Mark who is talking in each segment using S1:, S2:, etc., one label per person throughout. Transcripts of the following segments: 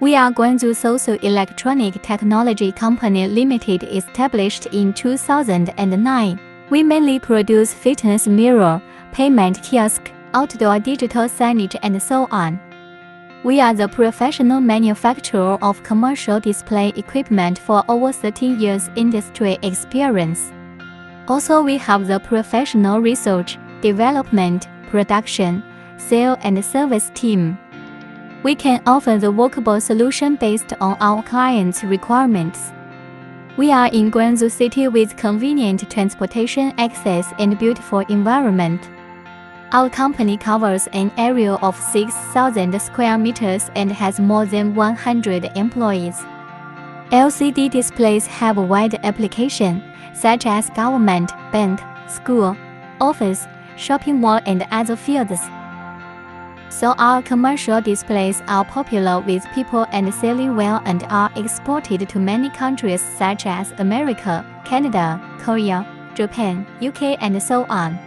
S1: We are Guangzhou SOSU Electronic Technology Company Limited, established in 2009. We mainly produce fitness mirror, payment kiosk, outdoor digital signage and so on. We are the professional manufacturer of commercial display equipment for over 13 years industry experience. Also, we have the professional research, development, production, sale and service team. We can offer the workable solution based on our clients' requirements. We are in Guangzhou City with convenient transportation access and beautiful environment. Our company covers an area of 6,000 square meters and has more than 100 employees. LCD displays have a wide application, such as government, bank, school, office, shopping mall and other fields. So our commercial displays are popular with people and selling well and are exported to many countries such as America, Canada, Korea, Japan, UK and so on.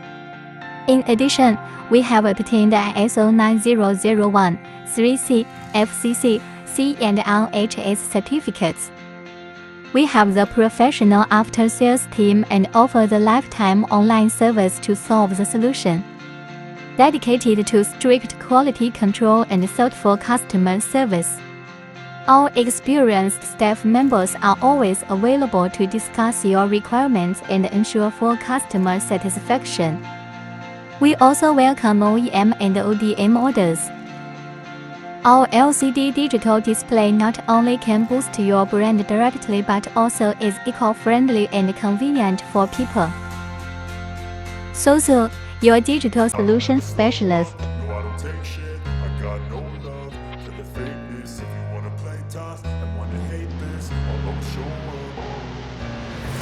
S1: In addition, we have obtained ISO 9001, 3C, FCC, C and NHS certificates. We have the professional after-sales team and offer the lifetime online service to solve the solution. Dedicated to strict quality control and thoughtful customer service. Our experienced staff members are always available to discuss your requirements and ensure full customer satisfaction. We also welcome OEM and ODM orders. Our LCD digital display not only can boost your brand directly but also is eco-friendly and convenient for people. SOSU, your digital solution specialist.
S2: No, I don't take shit. I got no love for the fakeness. If you wanna play tough and wanna hate this, I'll always show up.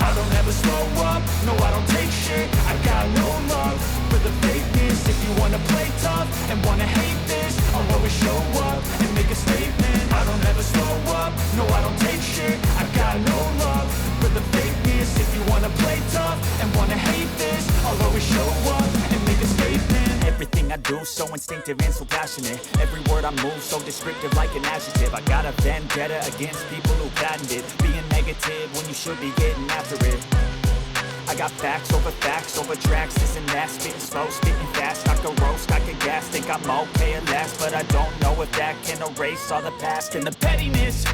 S2: I don't ever slow up. No, I don't take shit. I got no love for the fakeness. If you wanna play tough and wanna hate this, I'll always show up and make a statement. I don't ever slow up. No, I don't take shit. I got no love for the fakeness. If you wanna play tough and wanna hate this, I'll always show up. Everything I do, so instinctive and so passionate. Every word I move, so descriptive like an adjective. I got a vendetta against people who patented being negative when you should be getting after it. I got facts over tracks, this and that. Spitting slow, spitting fast, I can roast, I can gas. Think I'm okay at last, but I don't know if that can erase all the past and the pettiness.